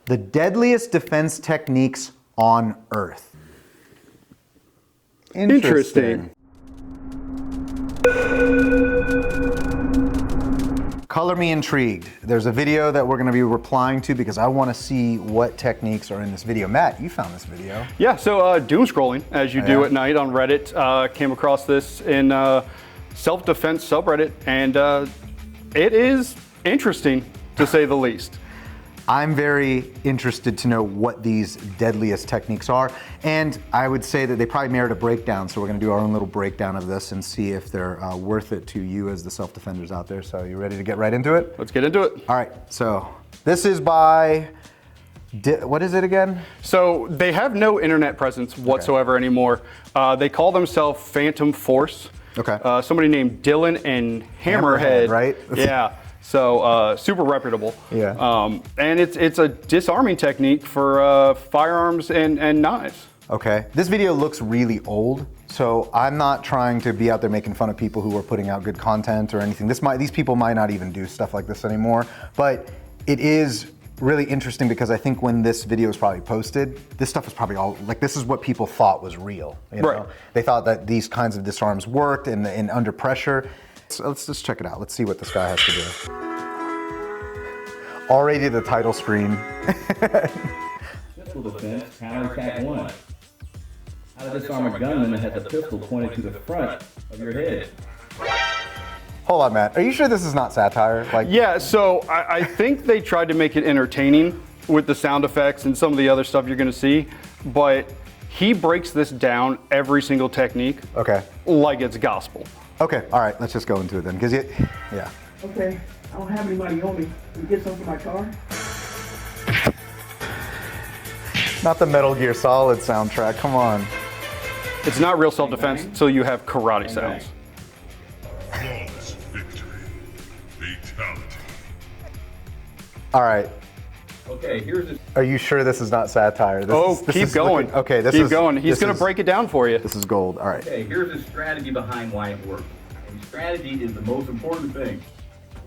The deadliest defense techniques on Earth. Interesting. Color me intrigued. There's a video that we're going to be replying to because I want to see what techniques are in this video. Matt, you found this video. Yeah, so doom scrolling, as you do at night on Reddit, came across this in self-defense subreddit, and it is interesting, to say the least. I'm very interested to know what these deadliest techniques are, and I would say that they probably merit a breakdown, so we're going to do our own little breakdown of this and see if they're worth it to you as the self-defenders out there. So you ready to get right into it? Let's get into it. All right, so this is by, what is it again? So they have no internet presence whatsoever anymore. They call themselves Phantom Force. Okay. Somebody named Dylan and Hammerhead. Right? Yeah. So super reputable. Yeah. And it's a disarming technique for firearms and knives. Okay. This video looks really old, so I'm not trying to be out there making fun of people who are putting out good content or anything. These people might not even do stuff like this anymore, but it is really interesting because I think when this video is probably posted, this stuff is probably all, like, this is what people thought was real. You know? Right. They thought that these kinds of disarms worked and under pressure. So let's just check it out. Let's see what this guy has to do. Already the title screen. Pistol defense, counterattack 1. How to disarm a gunman that has a pistol pointed to the front of your head. Hold on, Matt. Are you sure this is not satire? Like, Yeah, so I think they tried to make it entertaining with the sound effects and some of the other stuff you're gonna see, but he breaks this down every single technique okay. like it's gospel. Okay, all right, let's just go into it then, because yeah. Okay, I don't have any money on me. Can you get some for my car? Not the Metal Gear Solid soundtrack, come on. It's not real self-defense until you have karate sounds. Flawless victory. Fatality. All right, Okay, here's this. are you sure this is not satire? This Keep is going. looking- okay, this keep is going. He's this gonna is- break it down for you. This is gold, all right. Okay, here's the strategy behind why it works. And strategy is the most important thing.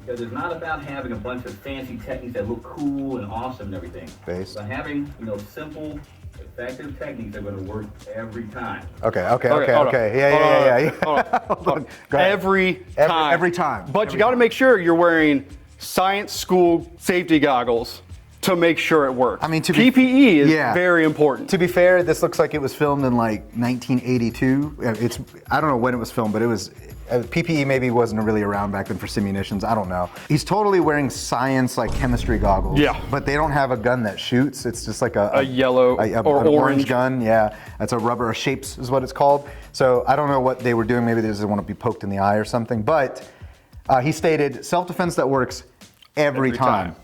Because it's not about having a bunch of fancy techniques that look cool and awesome and everything. Base. It's about having, simple, effective techniques that are going to work every time. Okay, hold on. yeah. Hold on. Hold on. Go ahead. Every time. Every time. But you got to make sure you're wearing science school safety goggles to make sure it works. I mean, PPE is yeah. very important. To be fair, this looks like it was filmed in like 1982. I don't know when it was filmed, but it was, PPE maybe wasn't really around back then for simunitions, I don't know. He's totally wearing science, like chemistry goggles. Yeah. But they don't have a gun that shoots, it's just like a yellow or an orange gun, yeah. That's a rubber, or shapes is what it's called. So I don't know what they were doing, maybe they just want to be poked in the eye or something, but he stated, self-defense that works every time.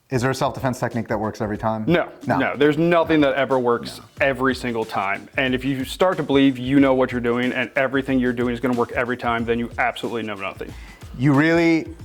Is there a self-defense technique that works every time? No. There's nothing that ever works every single time. And if you start to believe you know what you're doing and everything you're doing is going to work every time, then you absolutely know nothing. You really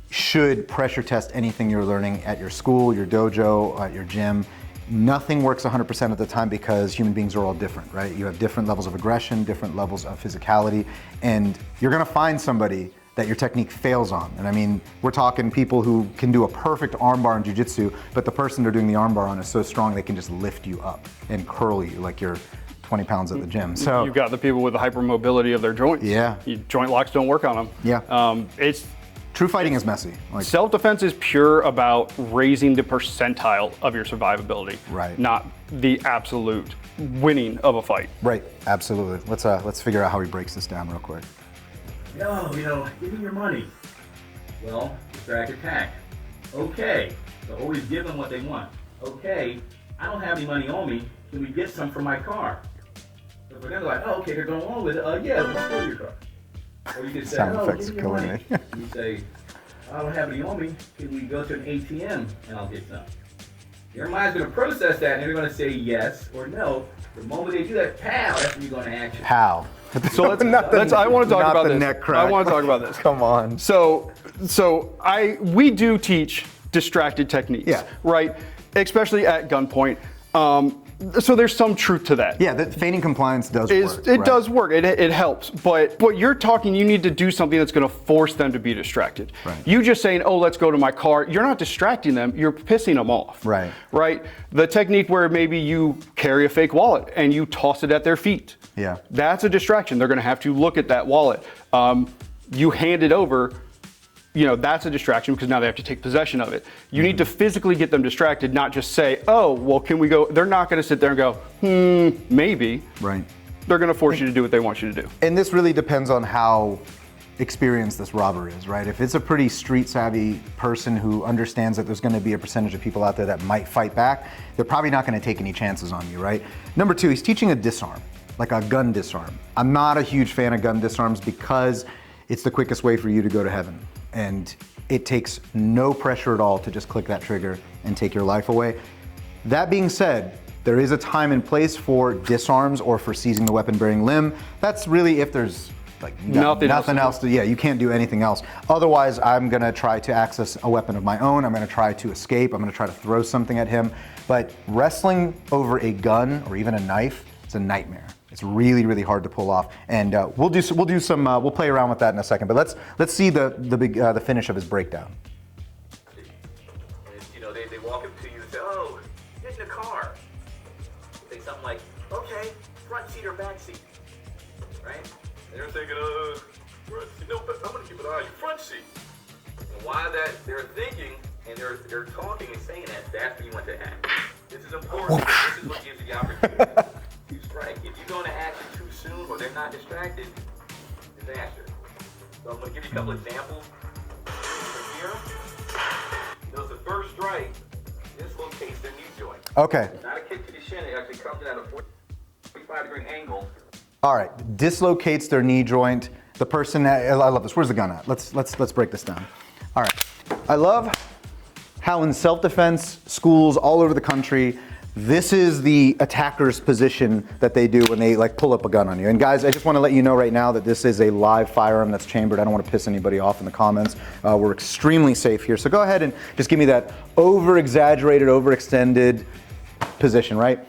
should pressure test anything you're learning at your school, your dojo, at your gym. Nothing works 100% of the time because human beings are all different, right? You have different levels of aggression, different levels of physicality, and you're going to find somebody that your technique fails on. And I mean, we're talking people who can do a perfect armbar in jiu-jitsu, but the person they're doing the armbar on is so strong they can just lift you up and curl you like you're 20 pounds at the gym. So you've got the people with the hypermobility of their joints. Yeah. Joint locks don't work on them. Yeah. It's true fighting is messy. Like, self-defense is pure about raising the percentile of your survivability, Right. not the absolute winning of a fight. right, absolutely. Let's figure out how he breaks this down real quick. No, give me your money. Well, distract attack. Okay, so always give them what they want. Okay, I don't have any money on me. Can we get some for my car? So if they're gonna like, oh, okay, they're going along with it. Yeah, let's steal your car. Or you can say, Sound oh, effects give me your killing money. me. You say, I don't have any on me. Can we go to an ATM and I'll get some? Your mind's gonna process that and they're gonna say yes or no. The moment they do that, pow, that's when you're going to action. How? So I want to talk about this. Neck crack. I want to talk about this. Come on. So we do teach distracted techniques, Yeah. right? Especially at gunpoint. So there's some truth to that. Yeah, feigning compliance does work. It right? does work. It helps. But you're talking, you need to do something that's going to force them to be distracted. Right. You just saying, oh, let's go to my car. You're not distracting them. You're pissing them off. Right. Right. The technique where maybe you carry a fake wallet and you toss it at their feet. Yeah. That's a distraction. They're going to have to look at that wallet. You hand it over. That's a distraction because now they have to take possession of it. You need to physically get them distracted, not just say, oh, well, can we go? They're not going to sit there and go, maybe. Right. They're going to force you to do what they want you to do. And this really depends on how experienced this robber is, right? If it's a pretty street savvy person who understands that there's going to be a percentage of people out there that might fight back, they're probably not going to take any chances on you, right? Number two, he's teaching a disarm, like a gun disarm. I'm not a huge fan of gun disarms because it's the quickest way for you to go to heaven. And it takes no pressure at all to just click that trigger and take your life away. That being said, there is a time and place for disarms or for seizing the weapon-bearing limb. That's really if there's like Nothing else to, you can't do anything else. Otherwise, I'm gonna try to access a weapon of my own. I'm gonna try to escape. I'm gonna try to throw something at him. But wrestling over a gun or even a knife, it's a nightmare. It's really, really hard to pull off, and we'll play around with that in a second. But let's see the finish of his breakdown. And, they walk up to you and say, "Oh, get in the car." Say something like, "Okay, front seat or back seat," right? And they're thinking, front seat. No, but I'm gonna keep an eye on your front seat. And while they're thinking and they're talking and saying that, that's when you want to act. This is important. This is what gives you the opportunity. Strike. If you go into action too soon or they're not distracted, disaster. So I'm going to give you a couple examples. From here, notice the first strike dislocates their knee joint. Okay. It's not a kick to the shin, it actually comes in at a 45-degree angle. All right. Dislocates their knee joint. The person, I love this. Where's the gun at? Let's break this down. All right. I love how in self-defense schools all over the country, this is the attacker's position that they do when they pull up a gun on you. And guys, I just want to let you know right now that this is a live firearm that's chambered. I don't want to piss anybody off in the comments. We're extremely safe here. So go ahead and just give me that over-exaggerated, overextended position, right?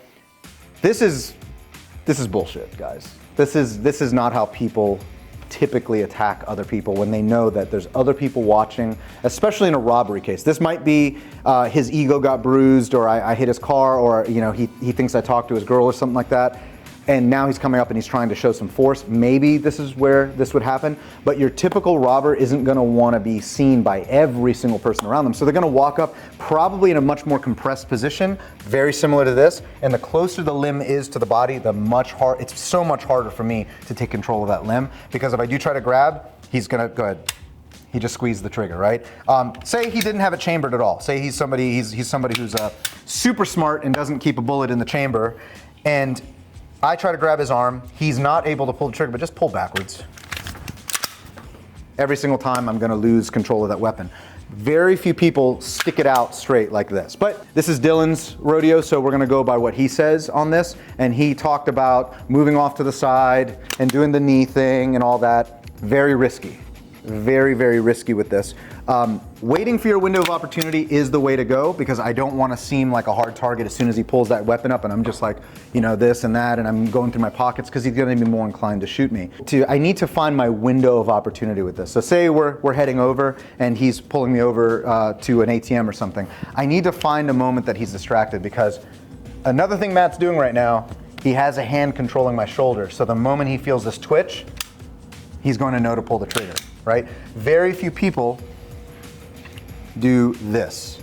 This is bullshit, guys. This is not how people typically attack other people when they know that there's other people watching, especially in a robbery case. This might be his ego got bruised, or I hit his car, or he thinks I talked to his girl or something like that, and now he's coming up and he's trying to show some force. Maybe this is where this would happen, but your typical robber isn't going to want to be seen by every single person around them. So they're going to walk up probably in a much more compressed position, very similar to this, and the closer the limb is to the body, it's so much harder for me to take control of that limb, because if I do try to grab, he's going to go ahead. He just squeezed the trigger, right? Say he didn't have it chambered at all. Say he's somebody who's super smart and doesn't keep a bullet in the chamber, and I try to grab his arm. He's not able to pull the trigger, but just pull backwards. Every single time I'm gonna lose control of that weapon. Very few people stick it out straight like this. But this is Dylan's rodeo, so we're gonna go by what he says on this. And he talked about moving off to the side and doing the knee thing and all that. Very risky. Very, very risky with this. Waiting for your window of opportunity is the way to go, because I don't want to seem like a hard target as soon as he pulls that weapon up and I'm just like, this and that, and I'm going through my pockets, because he's going to be more inclined to shoot me. I need to find my window of opportunity with this. So say we're heading over and he's pulling me over to an ATM or something. I need to find a moment that he's distracted, because another thing Matt's doing right now, he has a hand controlling my shoulder. So the moment he feels this twitch, he's going to know to pull the trigger, right? Very few people do this.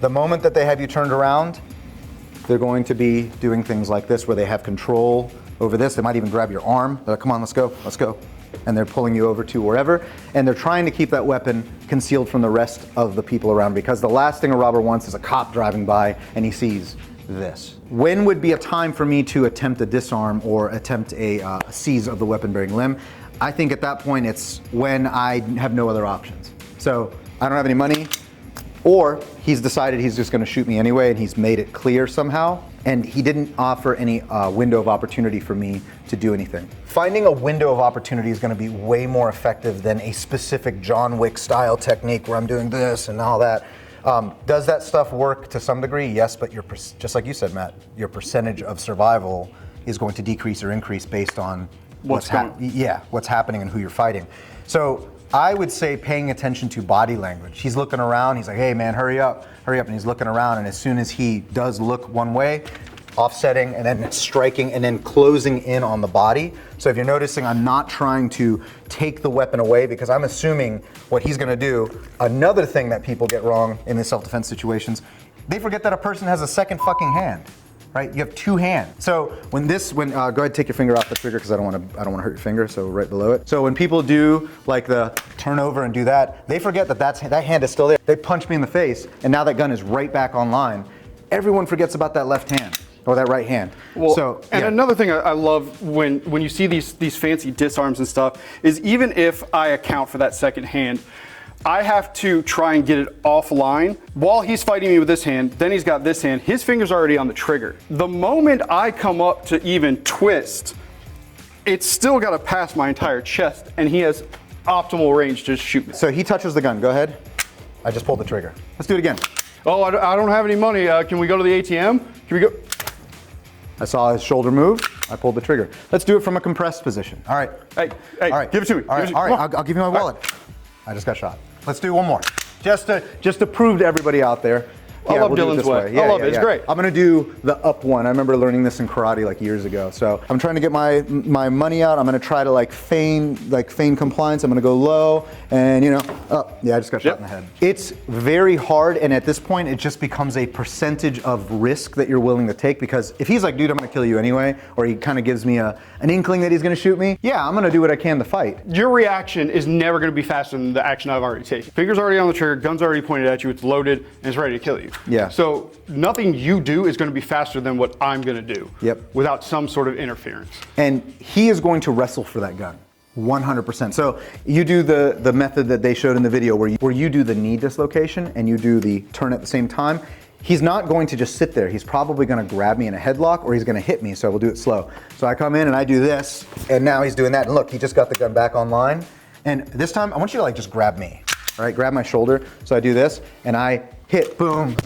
The moment that they have you turned around, they're going to be doing things like this, where they have control over this. They might even grab your arm. They're like, come on, let's go. And they're pulling you over to wherever. And they're trying to keep that weapon concealed from the rest of the people around, because the last thing a robber wants is a cop driving by and he sees this. When would be a time for me to attempt a disarm or attempt a seize of the weapon-bearing limb? I think at that point it's when I have no other options. So I don't have any money, or he's decided he's just gonna shoot me anyway and he's made it clear somehow, and he didn't offer any window of opportunity for me to do anything. Finding a window of opportunity is gonna be way more effective than a specific John Wick style technique where I'm doing this and all that. Does that stuff work to some degree? Yes, but just like you said, Matt, your percentage of survival is going to decrease or increase based on what's happening and who you're fighting. So I would say paying attention to body language. He's looking around, he's like, hey man, hurry up, and he's looking around, and as soon as he does look one way, offsetting and then striking and then closing in on the body. So if you're noticing, I'm not trying to take the weapon away because I'm assuming what he's gonna do. Another thing that people get wrong in the self-defense situations, they forget that a person has a second fucking hand. Right, you have two hands. So go ahead, take your finger off the trigger because I don't want to hurt your finger. So right below it. So when people do like the turn over and do that, they forget that hand is still there. They punch me in the face, and now that gun is right back online. Everyone forgets about that left hand or that right hand. Well, another thing I love when you see these fancy disarms and stuff is even if I account for that second hand, I have to try and get it offline while he's fighting me with this hand. Then he's got this hand. His finger's already on the trigger. The moment I come up to even twist, it's still got to pass my entire chest, and he has optimal range to shoot me. So he touches the gun. Go ahead. I just pulled the trigger. Let's do it again. Oh, I don't have any money. Can we go to the ATM? Can we go? I saw his shoulder move. I pulled the trigger. Let's do it from a compressed position. All right. Hey, all right. Give it to me. All right. I'll give you my wallet. I just got shot. Let's do one more, just to prove to everybody out there. I love Dylan's way. I love it. It's great. I'm gonna do the up one. I remember learning this in karate like years ago. So I'm trying to get my money out. I'm gonna try to feign compliance. I'm gonna go low, and I just got shot in the head. It's very hard, and at this point, it just becomes a percentage of risk that you're willing to take. Because if he's like, dude, I'm gonna kill you anyway, or he kind of gives me an inkling that he's gonna shoot me, yeah, I'm gonna do what I can to fight. Your reaction is never gonna be faster than the action I've already taken. Finger's already on the trigger, gun's already pointed at you, it's loaded, and it's ready to kill you. Yeah. So nothing you do is going to be faster than what I'm going to do. Yep. Without some sort of interference. And he is going to wrestle for that gun, 100%. So you do the method that they showed in the video where you do the knee dislocation and you do the turn at the same time. He's not going to just sit there. He's probably going to grab me in a headlock or he's going to hit me. So we'll do it slow. So I come in and I do this, and now he's doing that. And look, he just got the gun back online. And this time I want you to just grab me. All right, grab my shoulder. So I do this and I hit, boom.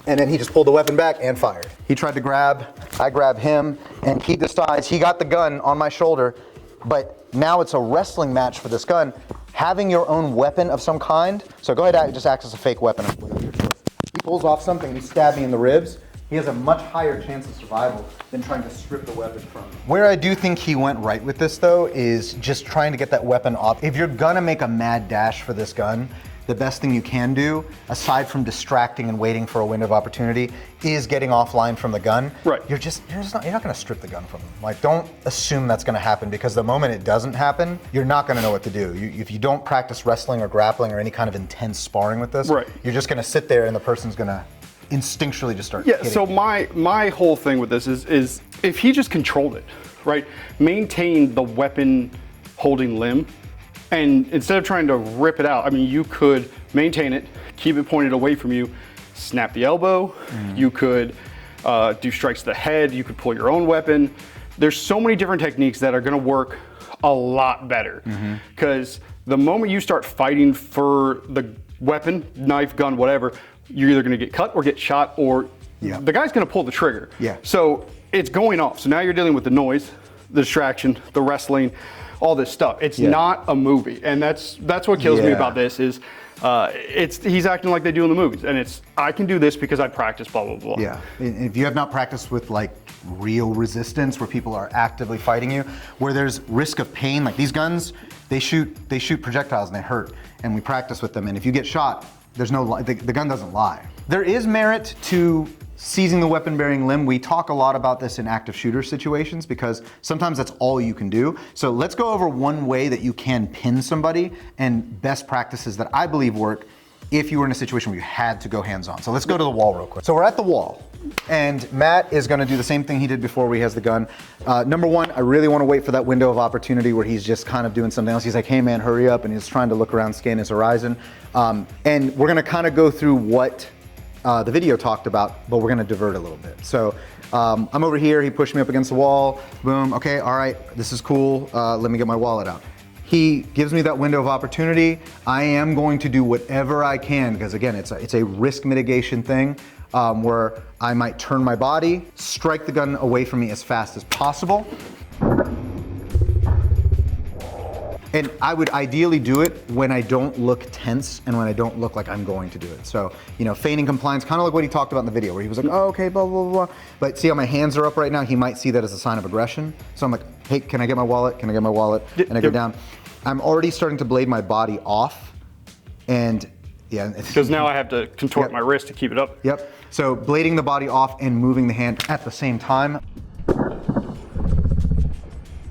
And then he just pulled the weapon back and fired. He tried to grab, I grabbed him, and he decides he got the gun on my shoulder, but now it's a wrestling match for this gun. Having your own weapon of some kind, so go ahead and just act as a fake weapon. He pulls off something and he stabbed me in the ribs. He has a much higher chance of survival than trying to strip the weapon from me. Where I do think he went right with this though is just trying to get that weapon off. If you're gonna make a mad dash for this gun, the best thing you can do, aside from distracting and waiting for a window of opportunity, is getting offline from the gun. Right. You're not gonna strip the gun from them. Like, don't assume that's gonna happen, because the moment it doesn't happen, you're not gonna know what to do. If you don't practice wrestling or grappling or any kind of intense sparring with this, you're just gonna sit there and the person's gonna instinctually just start hitting so you. my whole thing with this is if he just controlled it, right? Maintain the weapon holding limb. And instead of trying to rip it out, I mean, you could maintain it, keep it pointed away from you, snap the elbow, you could do strikes to the head, you could pull your own weapon. There's so many different techniques that are gonna work a lot better. Because the moment you start fighting for the weapon, knife, gun, whatever, you're either gonna get cut or get shot, or the guy's gonna pull the trigger. So it's going off. So now you're dealing with the noise, the distraction, the wrestling, all this stuff. It's not a movie, and that's what kills me about this is he's acting like they do in the movies, and it's I can do this because I practice blah blah blah. Yeah, if you have not practiced with like real resistance where people are actively fighting you, where there's risk of pain, like these guns, they shoot projectiles and they hurt, and we practice with them, and if you get shot, there's no the gun doesn't lie. There is merit to seizing the weapon-bearing limb. We talk a lot about this in active shooter situations because sometimes that's all you can do. So let's go over one way that you can pin somebody and best practices that I believe work if you were in a situation where you had to go hands-on. So let's go to the wall real quick. So we're at the wall, and Matt is gonna do the same thing he did before where he has the gun. Number one, I really wanna wait for that window of opportunity where he's just kind of doing something else. He's like, hey man, hurry up, and he's trying to look around, scan his horizon. And we're gonna kind of go through what the video talked about, but we're gonna divert a little bit. So I'm over here, he pushed me up against the wall, boom, okay, all right, this is cool, let me get my wallet out. he gives me that window of opportunity, I am going to do whatever I can, because again, it's a risk mitigation thing, where I might turn my body, strike the gun away from me as fast as possible. And I would ideally do it when I don't look tense and when I don't look like I'm going to do it. So, you know, feigning compliance, kind of like what he talked about in the video, where he was like, oh, okay, blah, blah, blah. But see how my hands are up right now? He might see that as a sign of aggression. So I'm like, hey, can I get my wallet? Can I get my wallet? And I go down. I'm already starting to blade my body off. And yeah. Because now I have to contort my wrist to keep it up. Yep. So blading the body off and moving the hand at the same time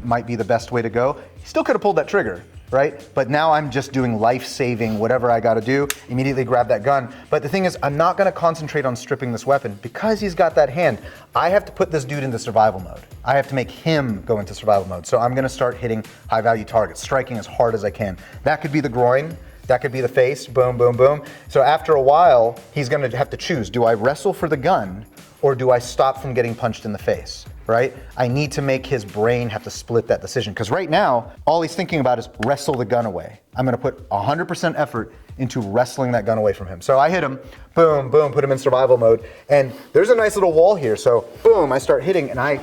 might be the best way to go. He still could have pulled that trigger, right? But now I'm just doing life-saving, whatever I gotta do, immediately grab that gun. But the thing is, I'm not gonna concentrate on stripping this weapon because he's got that hand. I have to put this dude into survival mode. I have to make him go into survival mode. So I'm gonna start hitting high-value targets, striking as hard as I can. That could be the groin, that could be the face, boom, boom, boom. So after a while, he's gonna have to choose, do I wrestle for the gun or do I stop from getting punched in the face? Right? I need to make his brain have to split that decision, because right now, all he's thinking about is wrestle the gun away. I'm gonna put 100% effort into wrestling that gun away from him. So I hit him, boom, boom, put him in survival mode, and there's a nice little wall here, so boom, I start hitting, and I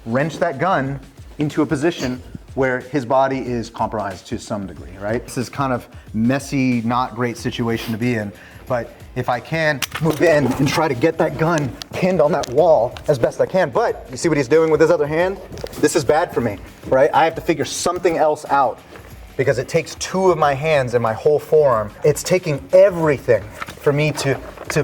wrench that gun into a position where his body is compromised to some degree, right? This is kind of messy, not great situation to be in, but if I can move in and try to get that gun pinned on that wall as best I can, but you see what he's doing with his other hand? This is bad for me, right? I have to figure something else out because it takes two of my hands and my whole forearm. It's taking everything for me to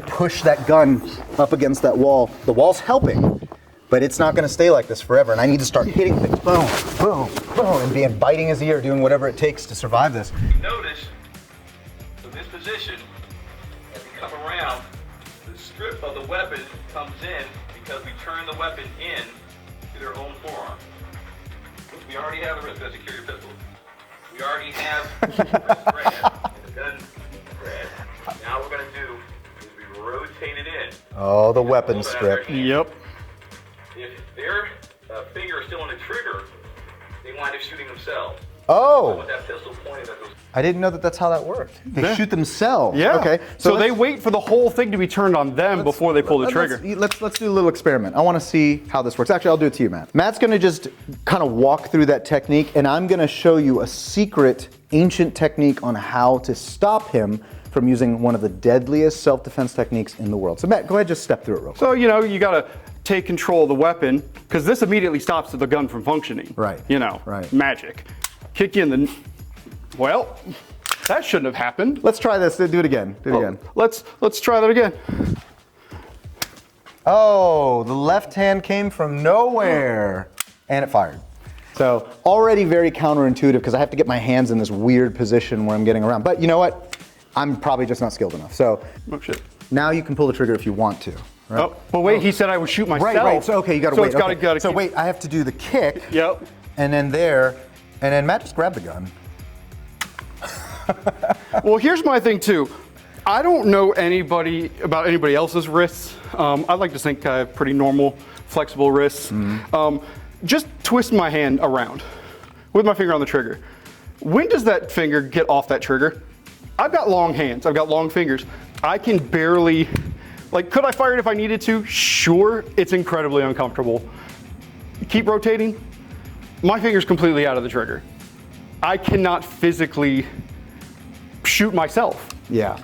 push that gun up against that wall. The wall's helping, but it's not gonna stay like this forever, and I need to start hitting things, boom, boom, boom, and biting his ear, doing whatever it takes to survive this. Notice, from this position, as we come around, the strip of the weapon comes in because we turn the weapon in to their own forearm. We already have the wrist, that's secure your pistol. We already have the wrist grab, the gun grab. Now what we're gonna do is we rotate it in. Oh, the weapon strip. Yep. If their finger is still on the trigger, they wind up shooting themselves. Oh, With that pistol pointed at those. I didn't know that that's how that worked. They shoot themselves. Yeah. Okay. So they wait for the whole thing to be turned on them before they pull the trigger. Let's do a little experiment. I want to see how this works. Actually, I'll do it to you, Matt. Matt's going to just kind of walk through that technique, and I'm going to show you a secret, ancient technique on how to stop him from using one of the deadliest self-defense techniques in the world. So Matt, go ahead, just step through it real quick. So, you know, you gotta take control of the weapon, because this immediately stops the gun from functioning. Right. You know, Right. Magic. Kick you in the, well, that shouldn't have happened. Let's try this. Do it again. Do it again. Let's try that again. Oh, the left hand came from nowhere, and it fired. So already very counterintuitive because I have to get my hands in this weird position where I'm getting around. But you know what? I'm probably just not skilled enough. So Oh shit. now you can pull the trigger if you want to. Right? Oh, but wait, he said I would shoot myself. Right. So okay, you gotta wait. It's gotta, okay. gotta so keep- wait, I have to do the kick. Yep. And then there, and then Matt just grabbed the gun. Well, here's my thing too. I don't know about anybody else's wrists. I like to think I have pretty normal, flexible wrists. Just twist my hand around with my finger on the trigger. When does that finger get off that trigger? I've got long hands, I've got long fingers. I can barely, like, could I fire it if I needed to? Sure, it's incredibly uncomfortable. Keep rotating. My finger's completely out of the trigger. I cannot physically shoot myself. Yeah.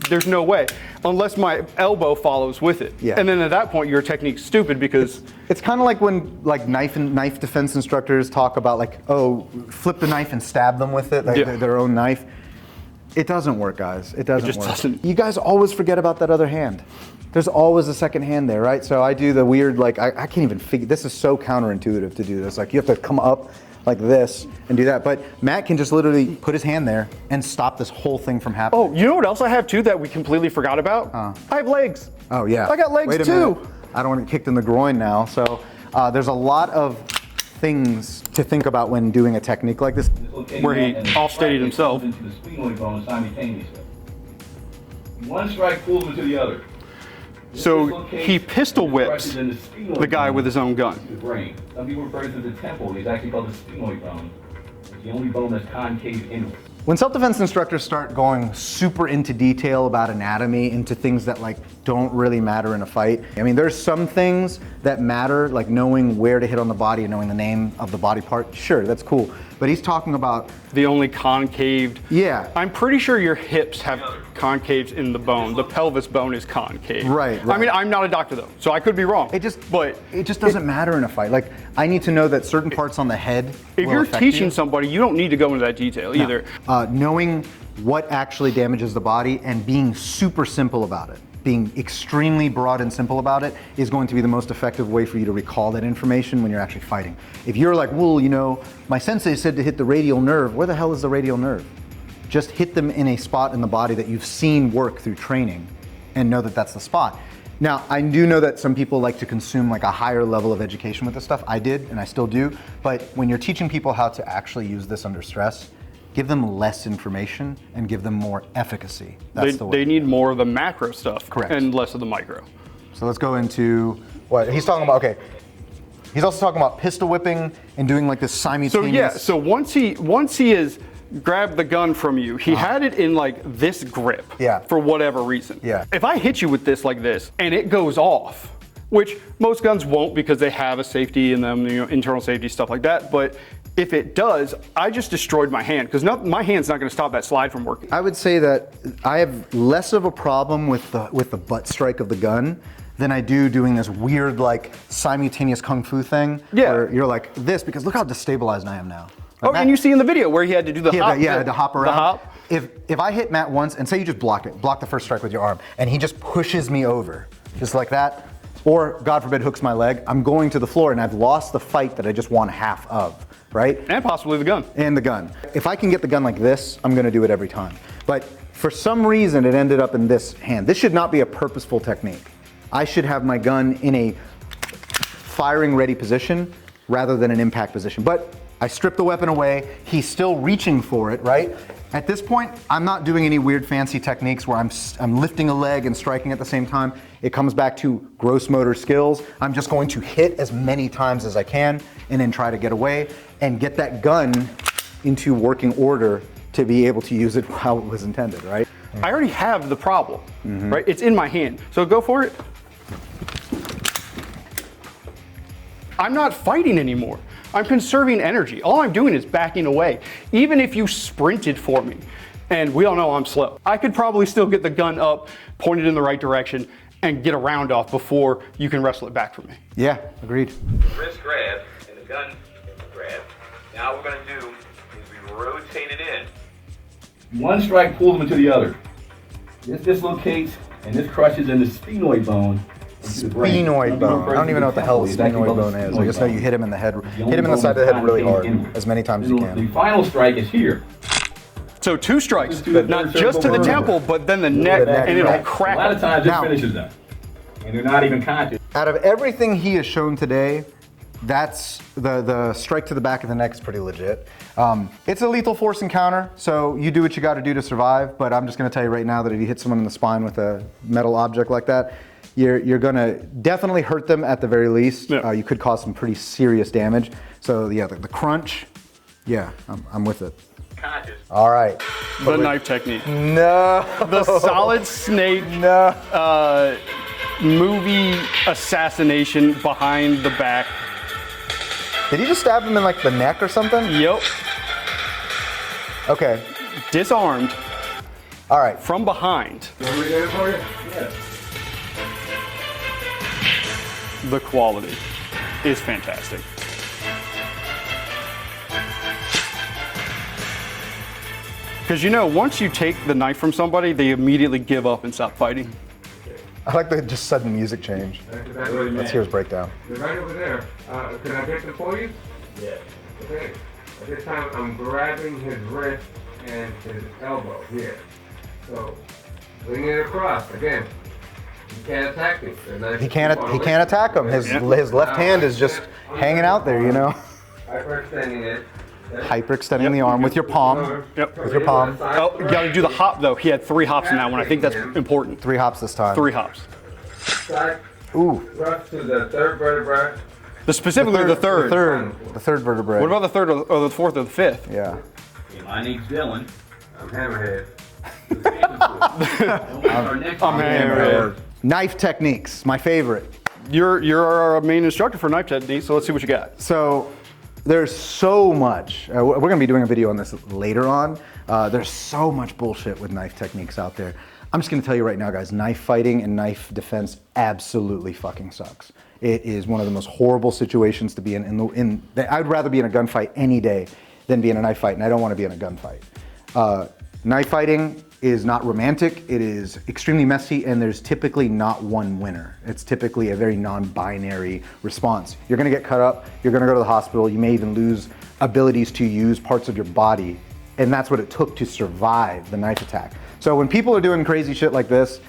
There's no way, unless my elbow follows with it. Yeah. And then at that point, your technique's stupid because It's kind of like when knife defense instructors talk about like, oh, flip the knife and stab them with it, like Yeah. their own knife. It doesn't work, guys. It doesn't just work. doesn't. You guys always forget about that other hand. There's always a second hand there, right? So I do the weird, like, I can't even figure, this is so counterintuitive to do this. Like, you have to come up like this and do that. But Matt can just literally put his hand there and stop this whole thing from happening. oh, you know what else I have too that we completely forgot about? I have legs. Oh, yeah. I got legs Wait a too. minute. I don't want to get kicked in the groin now. So there's a lot of things to think about when doing a technique like this. Where he off-steadied himself. Into the sphenoid bone simultaneously. One strike pulls him to the other. So he pistol whips the guy with his own gun. The brain. Some people refer to the temple. It's actually called the sphenoid bone. It's the only bone that's concave inward. When self-defense instructors start going super into detail about anatomy, into things that like don't really matter in a fight, I mean, there's some things that matter, like knowing where to hit on the body and knowing the name of the body part. Sure, that's cool. But he's talking about, The only concaved. yeah, I'm pretty sure your hips have concaves in the bone. The pelvis bone is concave. Right, I mean, right. I'm not a doctor though, so I could be wrong. it just But doesn't matter in a fight. Like, I need to know that certain parts on the head if will you're affect teaching you. somebody, you don't need to go into that detail either. Knowing what actually damages the body and being super simple about it, being extremely broad and simple about it, is going to be the most effective way for you to recall that information when you're actually fighting. If you're like, well, you know, my sensei said to hit the radial nerve, where the hell is the radial nerve? Just hit them in a spot in the body that you've seen work through training and know that that's the spot. Now, I do know that some people like to consume like a higher level of education with this stuff. I did, and I still do. But when you're teaching people how to actually use this under stress, give them less information and give them more efficacy. That's the way. They need more of the macro stuff Correct. and less of the micro. So let's go into what he's talking about. Okay. He's also talking about pistol whipping and doing like this simultaneous. So yeah, so once he has grabbed the gun from you, he had it in like this grip. Yeah. For whatever reason. Yeah. If I hit you with this like this and it goes off, which most guns won't because they have a safety in them, you know, internal safety, stuff like that. But if it does, I just destroyed my hand because my hand's not going to stop that slide from working. I would say that I have less of a problem with the butt strike of the gun than I do doing this weird like simultaneous kung fu thing. Yeah. Where you're like this, because look how destabilized I am now. Oh, Matt- and you see in the video where he had to do the hop. to hop around. The hop. If I hit Matt once and say you just block the first strike with your arm, and he just pushes me over, just like that, or God forbid hooks my leg, I'm going to the floor and I've lost the fight that I just won half of, right? And possibly the gun. And the gun. If I can get the gun like this, I'm gonna do it every time. But for some reason, it ended up in this hand. This should not be a purposeful technique. I should have my gun in a firing ready position rather than an impact position. But I stripped the weapon away. He's still reaching for it, right? At this point, I'm not doing any weird fancy techniques where I'm lifting a leg and striking at the same time. It comes back to gross motor skills. I'm just going to hit as many times as I can and then try to get away and get that gun into working order to be able to use it how it was intended, right? I already have the problem, right? It's in my hand. So go for it. I'm not fighting anymore. I'm conserving energy. All I'm doing is backing away. Even if you sprinted for me, and we all know I'm slow, I could probably still get the gun up, pointed in the right direction, and get a round off before you can wrestle it back from me. Yeah, agreed. The wrist grab and the gun grab. Now what we're going to do is we rotate it in. One strike pulls them into the other. This dislocates and this crushes in the sphenoid bone. Sphenoid bone. I don't even know what the hell a sphenoid bone is. I just know you hit him in the head, hit him in the side of the head really hard, as many times as you The can. final strike is here. So 2 strikes, To the not third just to the circle temple, but then the neck, neck, and it'll right. A crack. lot of times this Now- finishes them. And they're not even conscious. Out of everything he has shown today, that's the strike to the back of the neck is pretty legit. It's a lethal force encounter, so you do what you got to do to survive. But I'm just going to tell you right now that if you hit someone in the spine with a metal object like that, you're going to definitely hurt them at the very least. Yeah. You could cause some pretty serious damage. So yeah, the crunch, yeah, I'm with it. Conscious. All right. The knife technique. No. The Solid Snake No. movie assassination behind the back. Did he just stab him in like the neck or something? Yep. Okay. Disarmed All right. from behind. The quality is fantastic. Because you know, once you take the knife from somebody, they immediately give up and stop fighting. I like the just sudden music change. Let's hear his breakdown. They're right over there. Can I get them for you? Yeah. Okay. At this time, I'm grabbing his wrist and his elbow here. So, bring it across. Again, he can't attack me. He can't attack him. His left hand is just hanging out there, you know. Hyperextending it. Hyperextending the arm with your palm. Yep. With your palm. Oh, you got to do the hop though. He had 3 hops in that one. I think that's important. 3 hops this time. 3 hops. Side Ooh. thrust to the third vertebra Specifically the third. The third vertebrae. What about the third or the fourth or the fifth? Yeah. Okay, my name's Dylan. I'm Hammerhead. I'm Hammerhead. Knife techniques, my favorite. You're our main instructor for knife technique, so let's see what you got. So there's so much. We're going to be doing a video on this later on. There's so much bullshit with knife techniques out there. I'm just going to tell you right now, guys, knife fighting and knife defense absolutely fucking sucks. It is one of the most horrible situations to be in. I'd rather be in a gunfight any day than be in a knife fight, and I don't want to be in a gunfight. Knife fighting is not romantic. It is extremely messy, and there's typically not one winner. It's typically a very non-binary response. You're going to get cut up. You're going to go to the hospital. You may even lose abilities to use parts of your body, and that's what it took to survive the knife attack. So when people are doing crazy shit like this,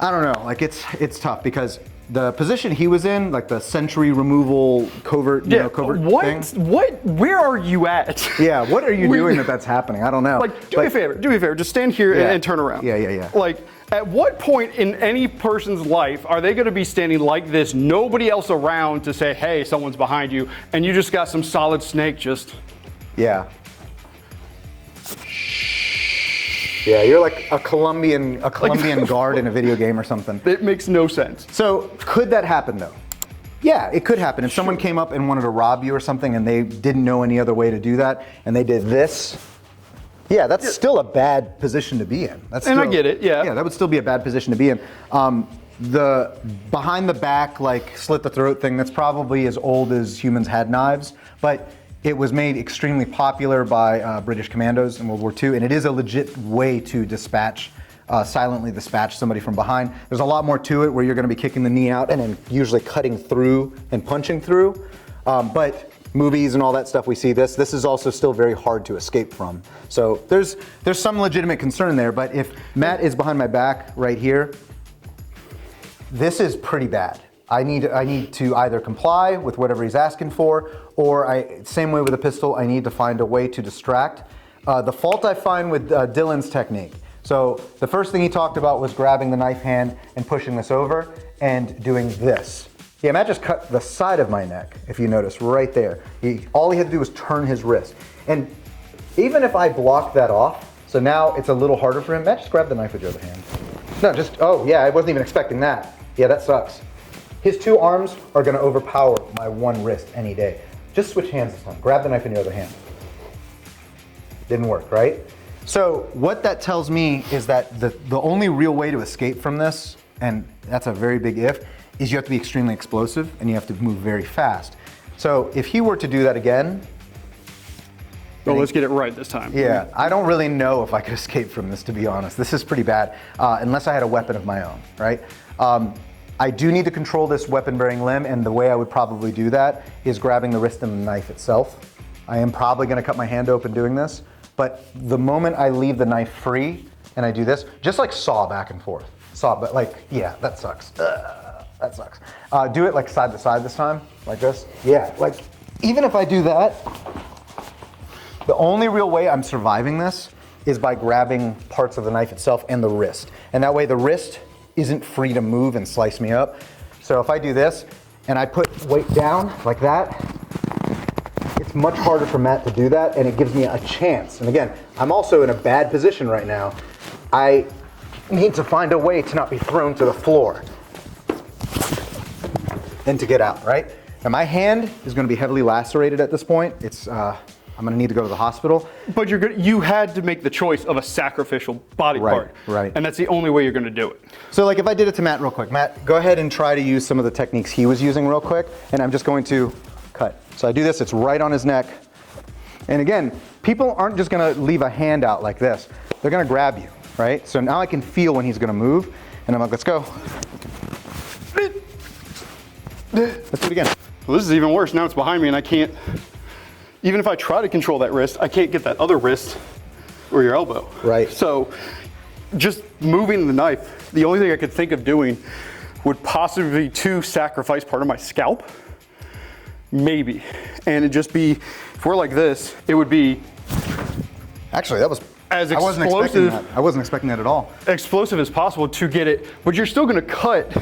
I don't know, like it's tough because the position he was in, like the sensory removal covert, covert thing. Where are you at? Yeah, what are you doing that's happening? I don't know. Like, do me a favor, just stand here and turn around. Yeah. Like, at what point in any person's life are they gonna be standing like this, nobody else around to say, hey, someone's behind you, and you just got some solid snake just... Yeah. Yeah, you're like a Colombian guard in a video game or something. It makes no sense. So could that happen though? Yeah, it could happen. If someone came up and wanted to rob you or something and they didn't know any other way to do that and they did this, yeah, that's still a bad position to be in. I get it, yeah. Yeah, that would still be a bad position to be in. The behind the back, like slit the throat thing, that's probably as old as humans had knives, but it was made extremely popular by British commandos in World War II, and it is a legit way to silently dispatch somebody from behind. There's a lot more to it where you're going to be kicking the knee out and then usually cutting through and punching through. But movies and all that stuff, we see this is also still very hard to escape from. So there's some legitimate concern there, but if Matt is behind my back right here, this is pretty bad. I need to either comply with whatever he's asking for, or same way with a pistol, I need to find a way to distract. The fault I find with Dylan's technique. So the first thing he talked about was grabbing the knife hand and pushing this over and doing this. Yeah, Matt just cut the side of my neck, if you notice, right there. All he had to do was turn his wrist. And even if I blocked that off, so now it's a little harder for him, Matt, just grab the knife with your other hand. No, oh yeah, I wasn't even expecting that. Yeah, that sucks. His two arms are gonna overpower my one wrist any day. Just switch hands this time. Grab the knife in your other hand. Didn't work, right? So what that tells me is that the only real way to escape from this, and that's a very big if, is you have to be extremely explosive and you have to move very fast. So if he were to do that again, well, let's get it right this time. Yeah, I don't really know if I could escape from this, to be honest. This is pretty bad, unless I had a weapon of my own, right? I do need to control this weapon-bearing limb, and the way I would probably do that is grabbing the wrist and the knife itself. I am probably gonna cut my hand open doing this, but the moment I leave the knife free and I do this, just like saw back and forth. Saw, but like, yeah, that sucks. That sucks. Do it like side to side this time, like this. Yeah, like, even if I do that, the only real way I'm surviving this is by grabbing parts of the knife itself and the wrist. And that way the wrist isn't free to move and slice me up. So if I do this and I put weight down like that, it's much harder for Matt to do that, and it gives me a chance. And again, I'm also in a bad position right now. I need to find a way to not be thrown to the floor and to get out, right? And my hand is gonna be heavily lacerated at this point. I'm gonna need to go to the hospital. But you had to make the choice of a sacrificial body part. Right. And that's the only way you're gonna do it. So like if I did it to Matt real quick, Matt, go ahead and try to use some of the techniques he was using real quick, and I'm just going to cut. So I do this, it's right on his neck. And again, people aren't just gonna leave a hand out like this. They're gonna grab you, right? So now I can feel when he's gonna move, and I'm like, let's go. Let's do it again. Well, this is even worse. Now it's behind me and I can't, even if I try to control that wrist, I can't get that other wrist or your elbow. Right. So just moving the knife, the only thing I could think of doing would possibly to sacrifice part of my scalp. Maybe. And it'd just be, if we're like this, it would be. Actually, that was, as I wasn't expecting that. I wasn't expecting that at all. Explosive as possible to get it, but you're still gonna cut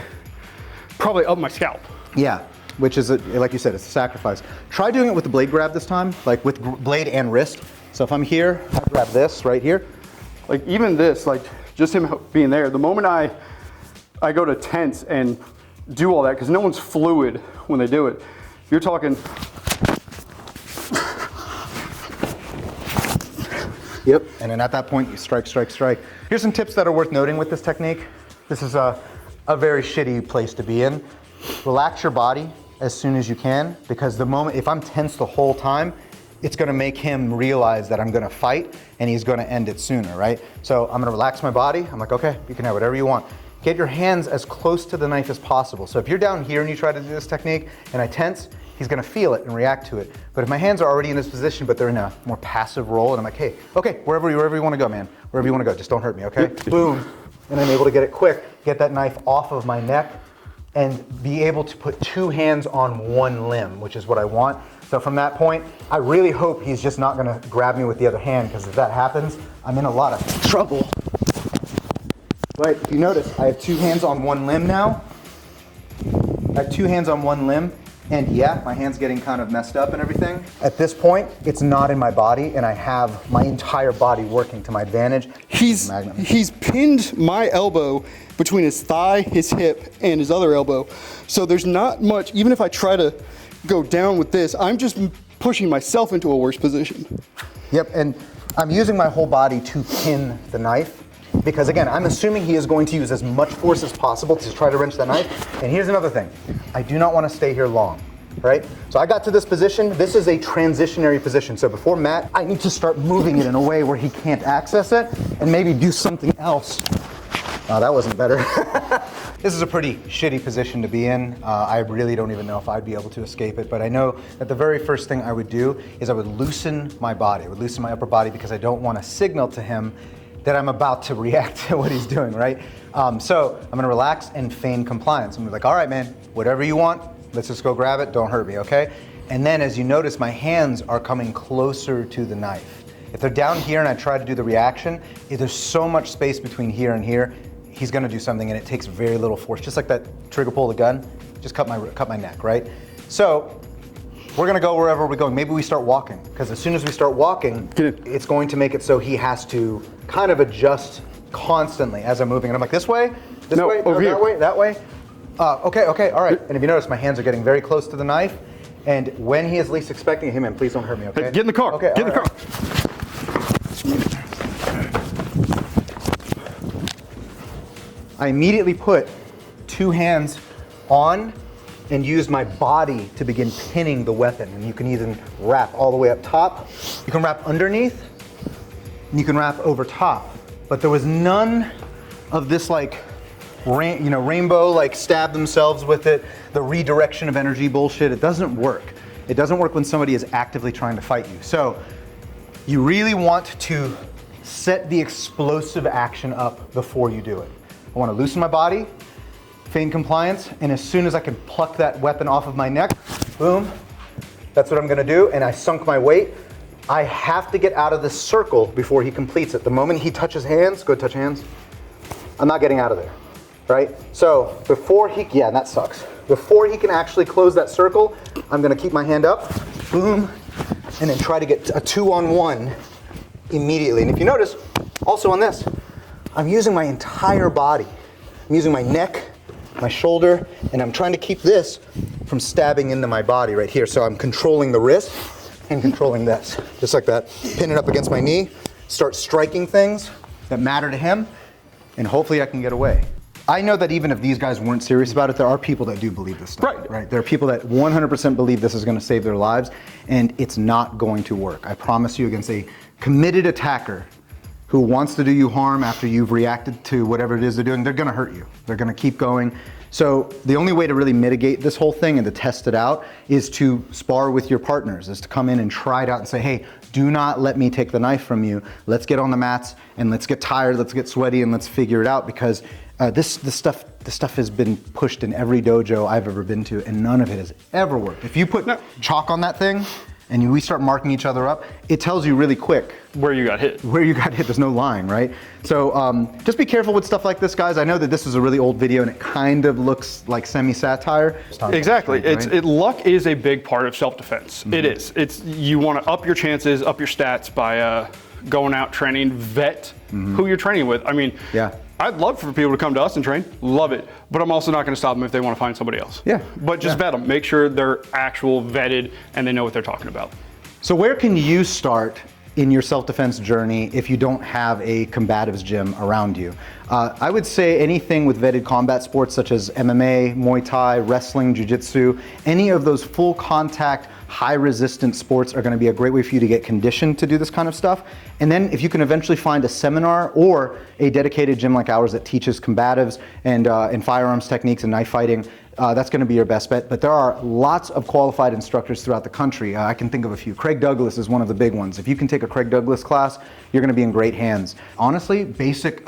probably up my scalp. Yeah. which is, like you said, it's a sacrifice. Try doing it with the blade grab this time, like with blade and wrist. So if I'm here, I grab this right here. Like even this, like just him being there, the moment I go to tense and do all that, because no one's fluid when they do it, you're talking. Yep, and then at that point, you strike, strike, strike. Here's some tips that are worth noting with this technique. This is a very shitty place to be in. Relax your body as soon as you can, because the moment, if I'm tense the whole time, it's gonna make him realize that I'm gonna fight and he's gonna end it sooner, right? So I'm gonna relax my body. I'm like, okay, you can have whatever you want. Get your hands as close to the knife as possible. So if you're down here and you try to do this technique and I tense, he's gonna feel it and react to it. But if my hands are already in this position, but they're in a more passive role, and I'm like, hey, okay, wherever you wanna go, man. Wherever you wanna go, just don't hurt me, okay? Boom, and I'm able to get it quick, get that knife off of my neck, and be able to put two hands on one limb, which is what I want. So from that point, I really hope he's just not gonna grab me with the other hand, because if that happens, I'm in a lot of trouble. Right, if you notice, I have two hands on one limb now. I have two hands on one limb, and yeah, my hand's getting kind of messed up and everything. At this point, it's not in my body, and I have my entire body working to my advantage. He's pinned my elbow between his thigh, his hip, and his other elbow. So there's not much, even if I try to go down with this, I'm just pushing myself into a worse position. Yep, and I'm using my whole body to pin the knife, because again, I'm assuming he is going to use as much force as possible to try to wrench the knife. And here's another thing, I do not want to stay here long, right? So I got to this position, this is a transitionary position. So before Matt, I need to start moving it in a way where he can't access it and maybe do something else. Oh, that wasn't better. This is a pretty shitty position to be in. I really don't even know if I'd be able to escape it, but I know that the very first thing I would do is I would loosen my body. I would loosen my upper body because I don't want to signal to him that I'm about to react to what he's doing, right? So I'm gonna relax and feign compliance. I'm gonna be like, all right, man, whatever you want, let's just go grab it, don't hurt me, okay? And then as you notice, my hands are coming closer to the knife. If they're down here and I try to do the reaction, if there's so much space between here and here, he's gonna do something and it takes very little force. Just like that trigger pull of the gun, just cut my neck, right? So we're gonna go wherever we're going. Maybe we start walking, because as soon as we start walking, it's going to make it so he has to kind of adjust constantly as I'm moving. And I'm like, this way, over here. that way. Okay, all right. And if you notice, my hands are getting very close to the knife. And when he is least expecting it, hey man, please don't hurt me, okay? Hey, get in the car, okay, get in the car. I immediately put two hands on and use my body to begin pinning the weapon. And you can even wrap all the way up top. You can wrap underneath, and you can wrap over top. But there was none of this like, rainbow, like stab themselves with it, the redirection of energy bullshit. It doesn't work. It doesn't work when somebody is actively trying to fight you. So you really want to set the explosive action up before you do it. I want to loosen my body, feign compliance, and as soon as I can pluck that weapon off of my neck, boom, that's what I'm gonna do, and I sunk my weight. I have to get out of this circle before he completes it. The moment he touches hands, go touch hands, I'm not getting out of there, right? So before he, yeah, that sucks. Before he can actually close that circle, I'm gonna keep my hand up, boom, and then try to get a 2-on-1 immediately. And if you notice, also on this, I'm using my entire body. I'm using my neck, my shoulder, and I'm trying to keep this from stabbing into my body right here. So I'm controlling the wrist and controlling this, just like that. Pin it up against my knee, start striking things that matter to him, and hopefully I can get away. I know that even if these guys weren't serious about it, there are people that do believe this stuff, right? There are people that 100% believe this is gonna save their lives, and it's not going to work. I promise you, against a committed attacker who wants to do you harm after you've reacted to whatever it is they're doing, they're gonna hurt you. They're gonna keep going. So the only way to really mitigate this whole thing and to test it out is to spar with your partners, is to come in and try it out and say, hey, do not let me take the knife from you. Let's get on the mats and let's get tired, let's get sweaty, and let's figure it out, because this stuff has been pushed in every dojo I've ever been to, and none of it has ever worked. If you put chalk on that thing, and we start marking each other up, it tells you really quick Where you got hit. where you got hit. There's no lying, right? So just be careful with stuff like this, guys. I know that this is a really old video and it kind of looks like semi-satire. Exactly. Right? Luck is a big part of self-defense. It is. You want to up your chances, up your stats by going out training, vet who you're training with. I mean, Yeah. I'd love for people to come to us and train. Love it. But I'm also not going to stop them if they want to find somebody else. Yeah. But just vet them. Make sure they're actual vetted and they know what they're talking about. So where can you start in your self-defense journey if you don't have a combatives gym around you? I would say anything with vetted combat sports such as MMA, Muay Thai, wrestling, jiu-jitsu, any of those full contact, high resistance sports are gonna be a great way for you to get conditioned to do this kind of stuff. And then if you can eventually find a seminar or a dedicated gym like ours that teaches combatives and firearms techniques and knife fighting, that's going to be your best bet. But there are lots of qualified instructors throughout the country. I can think of a few. Craig Douglas is one of the big ones. If you can take a Craig Douglas class, you're going to be in great hands. Honestly, a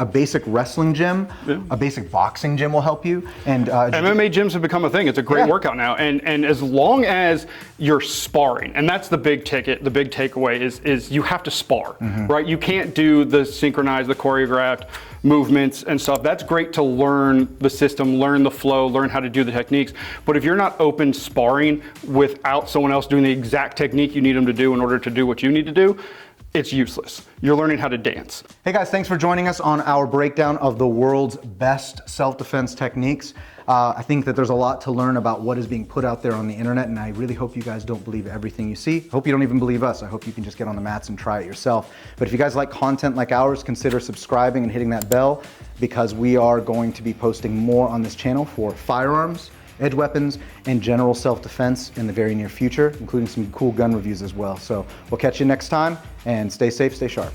basic wrestling gym, a basic boxing gym will help you. And MMA gyms have become a thing. It's a great Yeah. workout now. And as long as you're sparring, and that's the big ticket, the big takeaway is you have to spar, right? You can't do the synchronized, the choreographed movements and stuff. That's great to learn the system, learn the flow, learn how to do the techniques. But if you're not open sparring without someone else doing the exact technique you need them to do in order to do what you need to do, it's useless. You're learning how to dance. Hey guys, thanks for joining us on our breakdown of the world's best self-defense techniques. I think that there's a lot to learn about what is being put out there on the internet, and I really hope you guys don't believe everything you see. I hope you don't even believe us. I hope you can just get on the mats and try it yourself. But if you guys like content like ours, consider subscribing and hitting that bell, because we are going to be posting more on this channel for firearms, edge weapons, and general self-defense in the very near future, including some cool gun reviews as well. So we'll catch you next time, and stay safe, stay sharp.